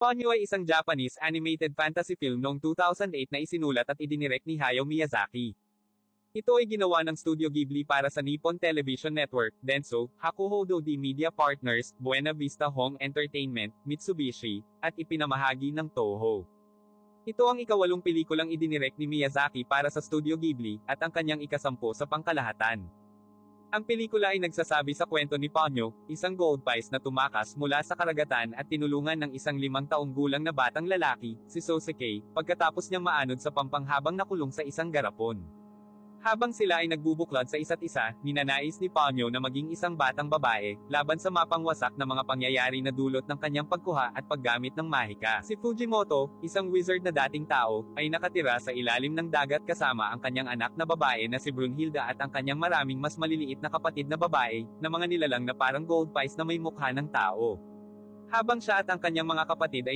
Ponyo ay isang Japanese animated fantasy film noong 2008 na isinulat at idinirect ni Hayao Miyazaki. Ito ay ginawa ng Studio Ghibli para sa Nippon Television Network, Dentsu, Hakuhodo D Media Partners, Buena Vista Home Entertainment, Mitsubishi, at ipinamahagi ng Toho. Ito ang ikawalong pelikulang idinirect ni Miyazaki para sa Studio Ghibli, at ang kanyang ikasampu sa pangkalahatan. Ang pelikula ay nagsasabi sa kwento ni Ponyo, isang gold piece na tumakas mula sa karagatan at tinulungan ng isang 5 taong gulang na batang lalaki, si Sosuke, pagkatapos niyang maanod sa pampanghabang nakulong sa isang garapon. Habang sila ay nagbubuklod sa isa't isa, ninanais ni Ponyo na maging isang batang babae, laban sa mapangwasak na mga pangyayari na dulot ng kanyang pagkuha at paggamit ng mahika. Si Fujimoto, isang wizard na dating tao, ay nakatira sa ilalim ng dagat kasama ang kanyang anak na babae na si Brunhilda at ang kanyang maraming mas maliliit na kapatid na babae, na mga nilalang na parang gold piece na may mukha ng tao. Habang siya at ang kanyang mga kapatid ay